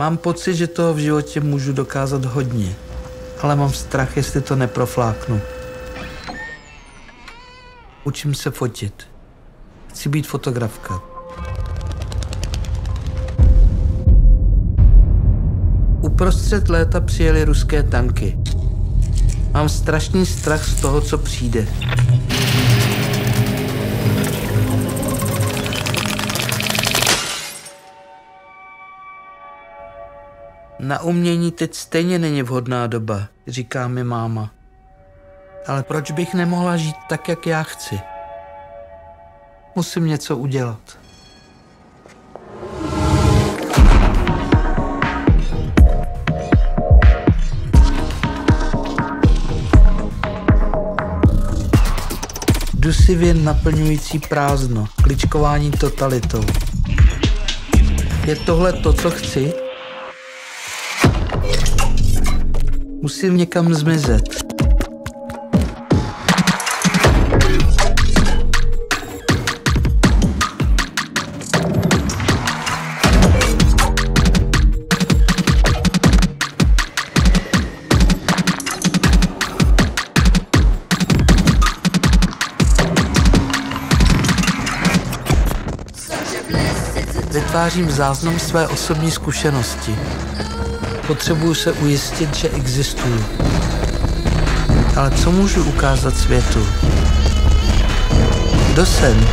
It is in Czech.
Mám pocit, že toho v životě můžu dokázat hodně, ale mám strach, jestli to neprofláknu. Učím se fotit. Chci být fotografka. Uprostřed léta přijeli ruské tanky. Mám strašný strach z toho, co přijde. Na umění teď stejně není vhodná doba, říká mi máma. Ale proč bych nemohla žít tak, jak já chci? Musím něco udělat. Dusivě naplňující prázdno, kličkování totalitou. Je tohle to, co chci? Musím někam zmizet. Vytvářím záznam své osobní zkušenosti. Potřebuju se ujistit, že existuju. Ale co můžu ukázat světu? Kdo jsem?